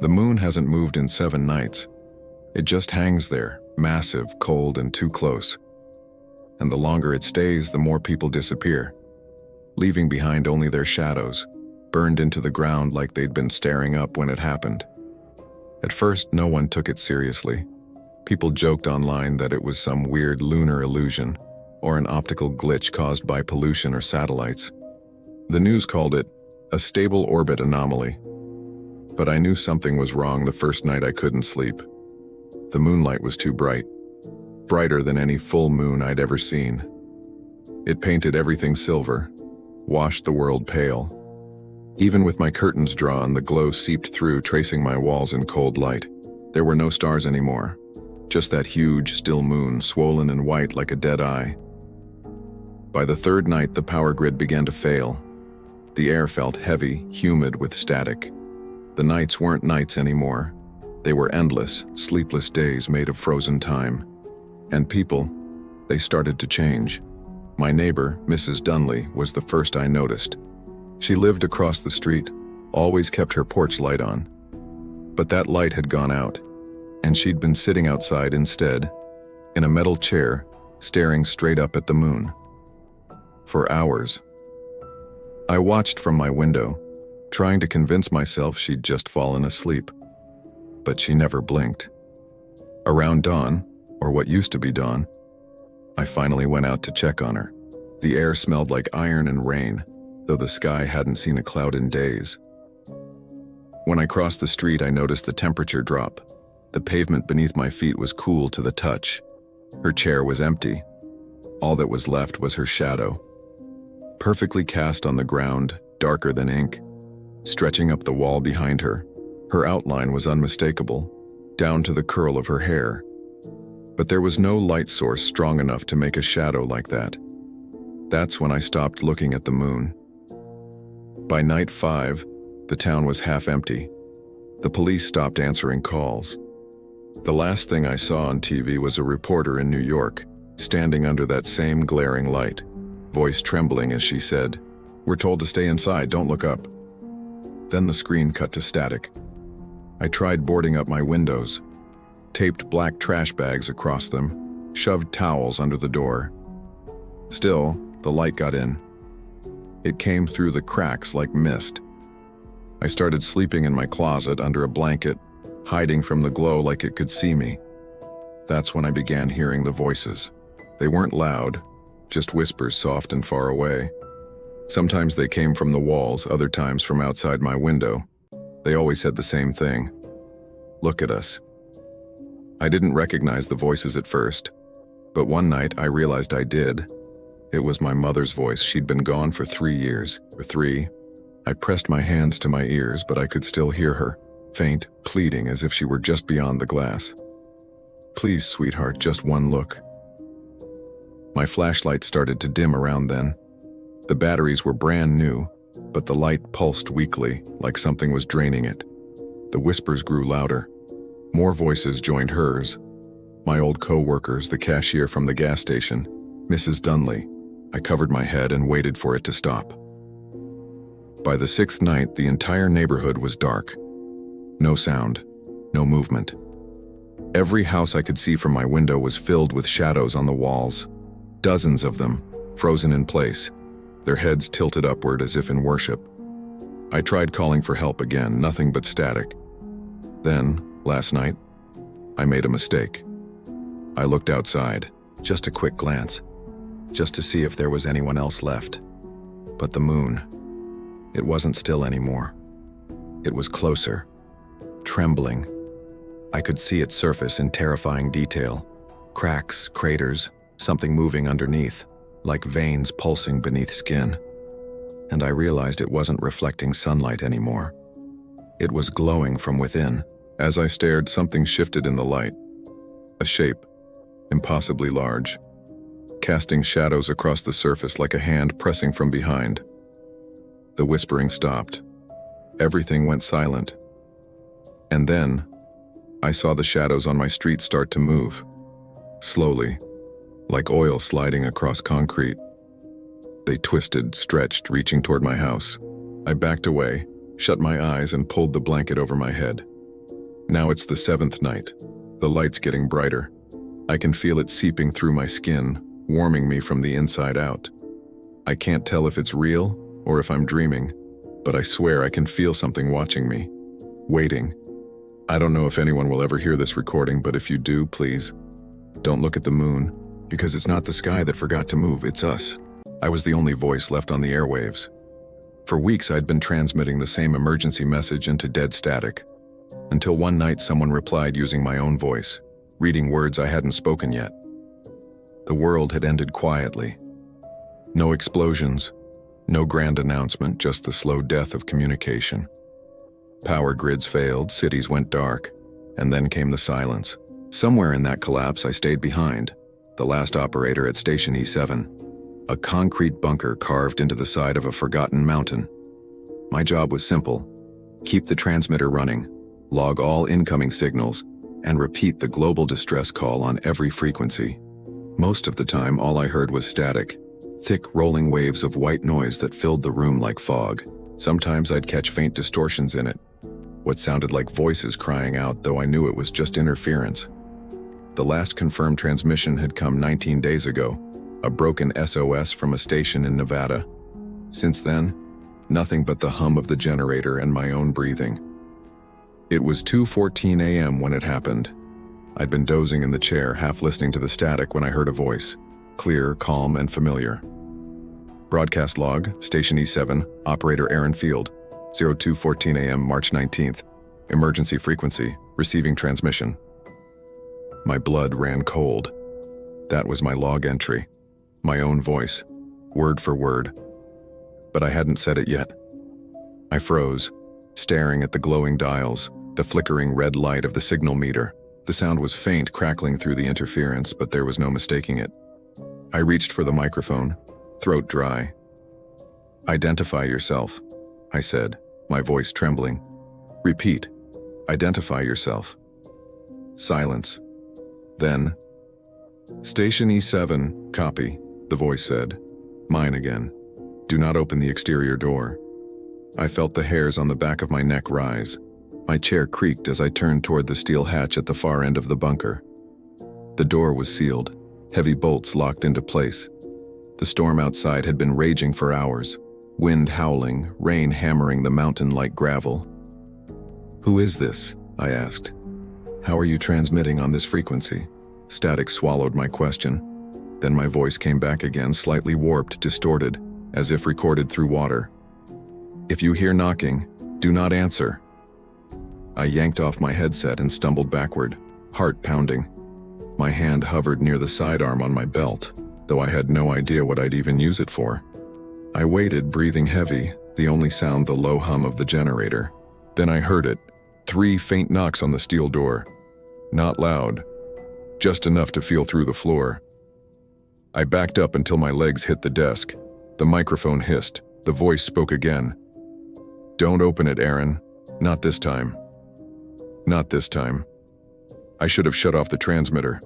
The moon hasn't moved in 7 nights. It just hangs there, massive, cold, and too close. And the longer it stays, the more people disappear, leaving behind only their shadows, burned into the ground like they'd been staring up when it happened. At first, no one took it seriously. People joked online that it was some weird lunar illusion or an optical glitch caused by pollution or satellites. The news called it a stable orbit anomaly. But I knew something was wrong the first night I couldn't sleep. The moonlight was too bright, brighter than any full moon I'd ever seen. It painted everything silver, washed the world pale. Even with my curtains drawn, the glow seeped through, tracing my walls in cold light. There were no stars anymore, just that huge, still moon, swollen and white like a dead eye. By the third night, the power grid began to fail. The air felt heavy, humid with static. The nights weren't nights anymore. They were endless, sleepless days made of frozen time. And people, they started to change. My neighbor, Mrs. Dunley, was the first I noticed. She lived across the street, always kept her porch light on. But that light had gone out, and she'd been sitting outside instead, in a metal chair, staring straight up at the moon. For hours. I watched from my window, trying to convince myself she'd just fallen asleep. But she never blinked. Around dawn, or what used to be dawn, I finally went out to check on her. The air smelled like iron and rain, though the sky hadn't seen a cloud in days. When I crossed the street, I noticed the temperature drop. The pavement beneath my feet was cool to the touch. Her chair was empty. All that was left was her shadow, perfectly cast on the ground, darker than ink. Stretching up the wall behind her, her outline was unmistakable, down to the curl of her hair. But there was no light source strong enough to make a shadow like that. That's when I stopped looking at the moon. By night 5, the town was half empty. The police stopped answering calls. The last thing I saw on TV was a reporter in New York, standing under that same glaring light, voice trembling as she said, "We're told to stay inside, don't look up." Then the screen cut to static. I tried boarding up my windows, taped black trash bags across them, shoved towels under the door. Still, the light got in. It came through the cracks like mist. I started sleeping in my closet under a blanket, hiding from the glow like it could see me. That's when I began hearing the voices. They weren't loud, just whispers soft and far away. Sometimes they came from the walls, other times from outside my window. They always said the same thing. "Look at us." I didn't recognize the voices at first, but one night I realized I did. It was my mother's voice. She'd been gone for 3 years, or 3. I pressed my hands to my ears, but I could still hear her, faint, pleading as if she were just beyond the glass. "Please, sweetheart, just one look." My flashlight started to dim around then. The batteries were brand new, but the light pulsed weakly, like something was draining it. The whispers grew louder. More voices joined hers. My old co-workers, the cashier from the gas station, Mrs. Dunley. I covered my head and waited for it to stop. By the 6th night, the entire neighborhood was dark. No sound, no movement. Every house I could see from my window was filled with shadows on the walls. Dozens of them, frozen in place, their heads tilted upward as if in worship. I tried calling for help again, nothing but static. Then, last night, I made a mistake. I looked outside, just a quick glance, just to see if there was anyone else left. But the moon, it wasn't still anymore. It was closer, trembling. I could see its surface in terrifying detail. Cracks, craters, something moving underneath, like veins pulsing beneath skin. And I realized it wasn't reflecting sunlight anymore. It was glowing from within. As I stared, something shifted in the light. A shape, impossibly large, casting shadows across the surface like a hand pressing from behind. The whispering stopped. Everything went silent. And then, I saw the shadows on my street start to move. Slowly, like oil sliding across concrete. They twisted, stretched, reaching toward my house. I backed away, shut my eyes, and pulled the blanket over my head. Now it's the 7th night. The light's getting brighter. I can feel it seeping through my skin, warming me from the inside out. I can't tell if it's real or if I'm dreaming, but I swear I can feel something watching me, waiting. I don't know if anyone will ever hear this recording, but if you do, please, don't look at the moon, because it's not the sky that forgot to move, it's us. I was the only voice left on the airwaves. For weeks I'd been transmitting the same emergency message into dead static, until one night someone replied using my own voice, reading words I hadn't spoken yet. The world had ended quietly. No explosions, no grand announcement, just the slow death of communication. Power grids failed, cities went dark, and then came the silence. Somewhere in that collapse I stayed behind, the last operator at Station E7, a concrete bunker carved into the side of a forgotten mountain. My job was simple: keep the transmitter running, log all incoming signals, and repeat the global distress call on every frequency. Most of the time, all I heard was static, thick rolling waves of white noise that filled the room like fog. Sometimes I'd catch faint distortions in it, what sounded like voices crying out, though I knew it was just interference. The last confirmed transmission had come 19 days ago, a broken SOS from a station in Nevada. Since then, nothing but the hum of the generator and my own breathing. It was 2:14 a.m. when it happened. I'd been dozing in the chair, half listening to the static, when I heard a voice, clear, calm, and familiar. Broadcast log, Station E7, Operator Aaron Field, 02:14 a.m. March 19th. Emergency frequency, receiving transmission. My blood ran cold. That was my log entry, my own voice, word for word. But I hadn't said it yet. I froze, staring at the glowing dials, the flickering red light of the signal meter. The sound was faint, crackling through the interference, but there was no mistaking it. I reached for the microphone, throat dry. "Identify yourself," I said, my voice trembling. "Repeat. Identify yourself." Silence. Then, "Station E7, copy," the voice said. Mine again. "Do not open the exterior door." I felt the hairs on the back of my neck rise. My chair creaked as I turned toward the steel hatch at the far end of the bunker. The door was sealed, heavy bolts locked into place. The storm outside had been raging for hours, wind howling, rain hammering the mountain like gravel. "Who is this?" I asked. "How are you transmitting on this frequency?" Static swallowed my question. Then my voice came back again, slightly warped, distorted, as if recorded through water. "If you hear knocking, do not answer." I yanked off my headset and stumbled backward, heart pounding. My hand hovered near the sidearm on my belt, though I had no idea what I'd even use it for. I waited, breathing heavy, the only sound the low hum of the generator. Then I heard it, 3 faint knocks on the steel door. Not loud, just enough to feel through the floor. I backed up until my legs hit the desk. The microphone hissed. The voice spoke again. "Don't open it, Aaron. Not this time. Not this time." I should have shut off the transmitter.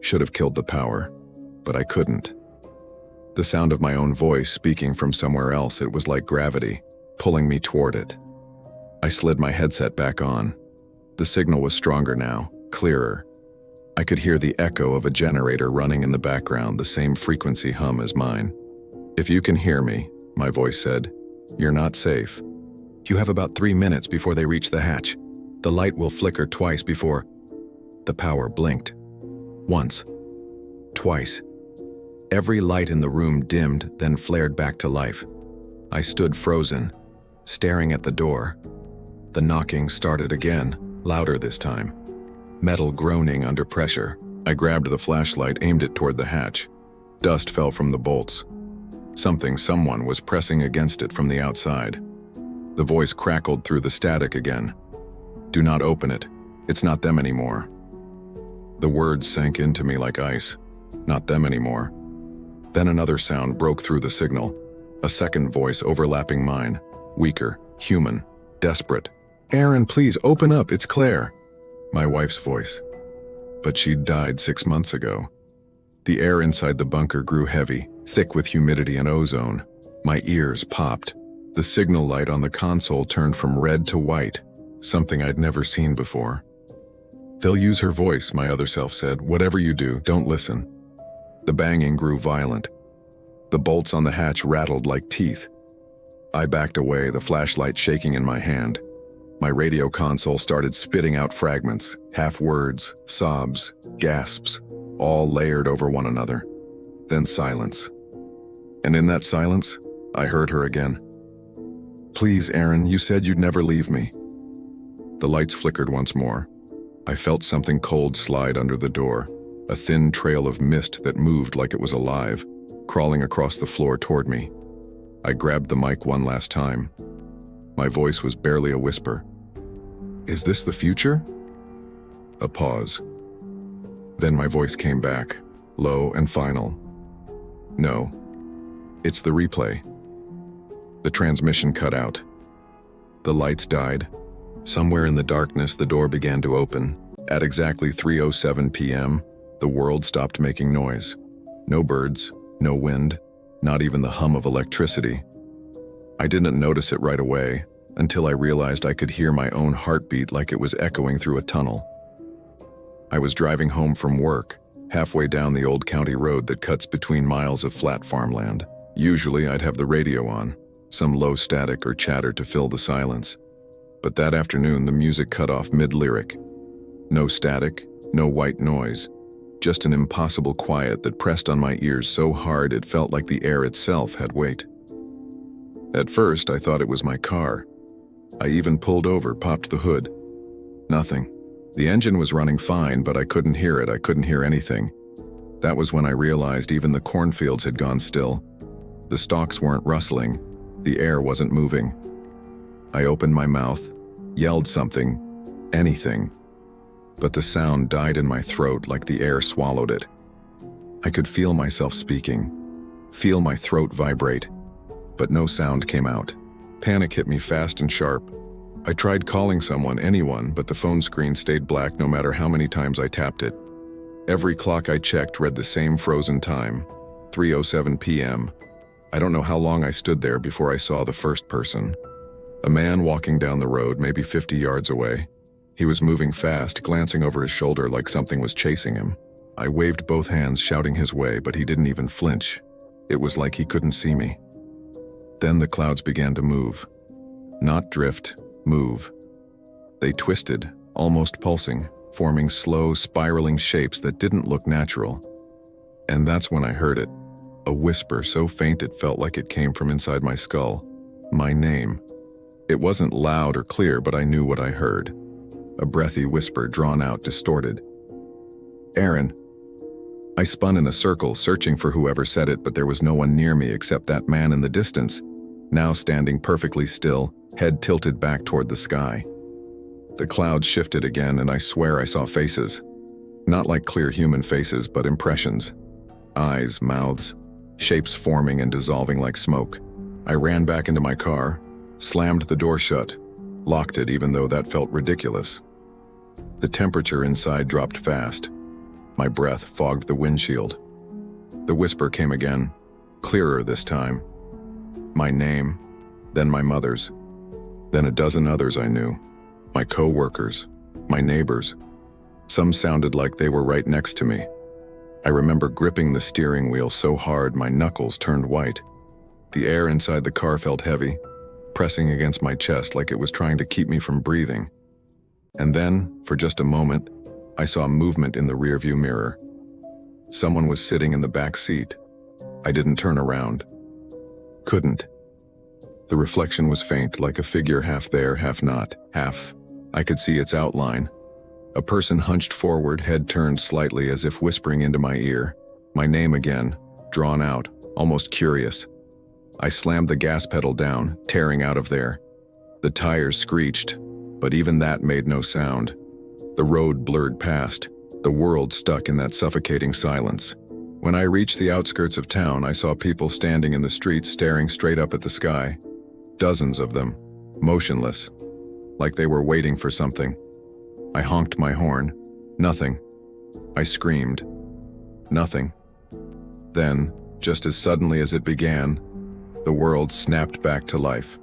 Should have killed the power, but I couldn't. The sound of my own voice speaking from somewhere else, it was like gravity, pulling me toward it. I slid my headset back on. The signal was stronger now, clearer. I could hear the echo of a generator running in the background, the same frequency hum as mine. "If you can hear me," my voice said, "you're not safe. You have about 3 minutes before they reach the hatch. The light will flicker twice before..." The power blinked. Once. Twice. Every light in the room dimmed, then flared back to life. I stood frozen, staring at the door. The knocking started again, louder this time. Metal groaning under pressure. I grabbed the flashlight, aimed it toward the hatch. Dust fell from the bolts. Someone was pressing against it from the outside. The voice crackled through the static again. "Do not open it. It's not them anymore." The words sank into me like ice. Not them anymore. Then another sound broke through the signal. A second voice overlapping mine. Weaker, human, desperate. "Aaron, please open up, it's Claire." My wife's voice. But she'd died 6 months ago. The air inside the bunker grew heavy, thick with humidity and ozone. My ears popped. The signal light on the console turned from red to white. something I'd never seen before. "They'll use her voice," my other self said. "Whatever you do, don't listen." The banging grew violent. The bolts on the hatch rattled like teeth. I backed away, the flashlight shaking in my hand. My radio console started spitting out fragments, half words, sobs, gasps, all layered over one another. Then silence. And in that silence, I heard her again. "Please, Aaron, you said you'd never leave me." The lights flickered once more. I felt something cold slide under the door, a thin trail of mist that moved like it was alive, crawling across the floor toward me. I grabbed the mic one last time. My voice was barely a whisper. "Is this the future?" A pause. Then my voice came back, low and final. "No, it's the replay." The transmission cut out. The lights died. Somewhere in the darkness, the door began to open. At exactly 3:07 p.m., the world stopped making noise. No birds, no wind, not even the hum of electricity. I didn't notice it right away, until I realized I could hear my own heartbeat like it was echoing through a tunnel. I was driving home from work, halfway down the old county road that cuts between miles of flat farmland. Usually I'd have the radio on, some low static or chatter to fill the silence. But that afternoon the music cut off mid-lyric. No static, no white noise, just an impossible quiet that pressed on my ears so hard it felt like the air itself had weight. At first I thought it was my car. I even pulled over, popped the hood. Nothing. The engine was running fine, but I couldn't hear it. I couldn't hear anything. That was when I realized even the cornfields had gone still. The stalks weren't rustling. The air wasn't moving. I opened my mouth, yelled something, anything. But the sound died in my throat like the air swallowed it. I could feel myself speaking, feel my throat vibrate, but no sound came out. Panic hit me fast and sharp. I tried calling someone, anyone, but the phone screen stayed black no matter how many times I tapped it. Every clock I checked read the same frozen time, 3:07 p.m. I don't know how long I stood there before I saw the first person. A man walking down the road, maybe 50 yards away. He was moving fast, glancing over his shoulder like something was chasing him. I waved both hands, shouting his way, but he didn't even flinch. It was like he couldn't see me. Then the clouds began to move. Not drift, move. They twisted, almost pulsing, forming slow, spiraling shapes that didn't look natural. And that's when I heard it. A whisper so faint it felt like it came from inside my skull. My name. It wasn't loud or clear, but I knew what I heard. A breathy whisper, drawn out, distorted. "Aaron." I spun in a circle, searching for whoever said it, but there was no one near me except that man in the distance, now standing perfectly still, head tilted back toward the sky. The clouds shifted again, and I swear I saw faces. Not like clear human faces, but impressions. Eyes, mouths, shapes forming and dissolving like smoke. I ran back into my car, slammed the door shut, locked it even though that felt ridiculous. The temperature inside dropped fast. My breath fogged the windshield. The whisper came again, clearer this time. My name, then my mother's, then a dozen others I knew. My co-workers, my neighbors. Some sounded like they were right next to me. I remember gripping the steering wheel so hard my knuckles turned white. The air inside the car felt heavy, pressing against my chest like it was trying to keep me from breathing. And then, for just a moment, I saw movement in the rearview mirror. Someone was sitting in the back seat. I didn't turn around. Couldn't. The reflection was faint, like a figure half there, half not, half. I could see its outline. A person hunched forward, head turned slightly as if whispering into my ear. My name again, drawn out, almost curious. I slammed the gas pedal down, tearing out of there. The tires screeched, but even that made no sound. The road blurred past, the world stuck in that suffocating silence. When I reached the outskirts of town, I saw people standing in the streets staring straight up at the sky. Dozens of them, motionless, like they were waiting for something. I honked my horn. Nothing. I screamed. Nothing. Then, just as suddenly as it began, the world snapped back to life.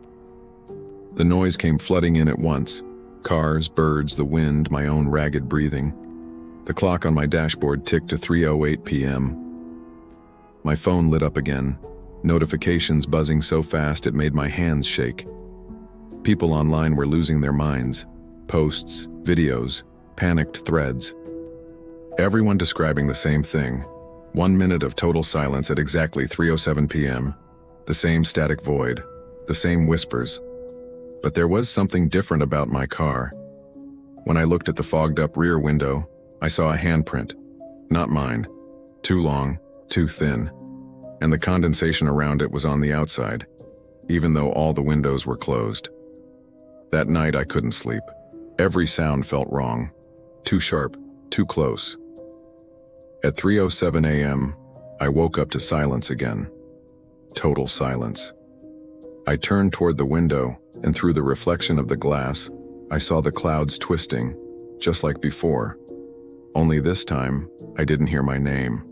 The noise came flooding in at once. Cars, birds, the wind, my own ragged breathing. The clock on my dashboard ticked to 3:08 p.m. My phone lit up again, notifications buzzing so fast it made my hands shake. People online were losing their minds. Posts, videos, panicked threads. Everyone describing the same thing. 1 minute of total silence at exactly 3:07 p.m. The same static void, the same whispers. But there was something different about my car. When I looked at the fogged-up rear window, I saw a handprint. Not mine. Too long, too thin. And the condensation around it was on the outside, even though all the windows were closed. That night I couldn't sleep. Every sound felt wrong. Too sharp, too close. At 3:07 a.m., I woke up to silence again. Total silence. I turned toward the window, and through the reflection of the glass, I saw the clouds twisting, just like before. Only this time, I didn't hear my name.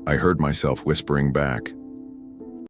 I heard myself whispering back,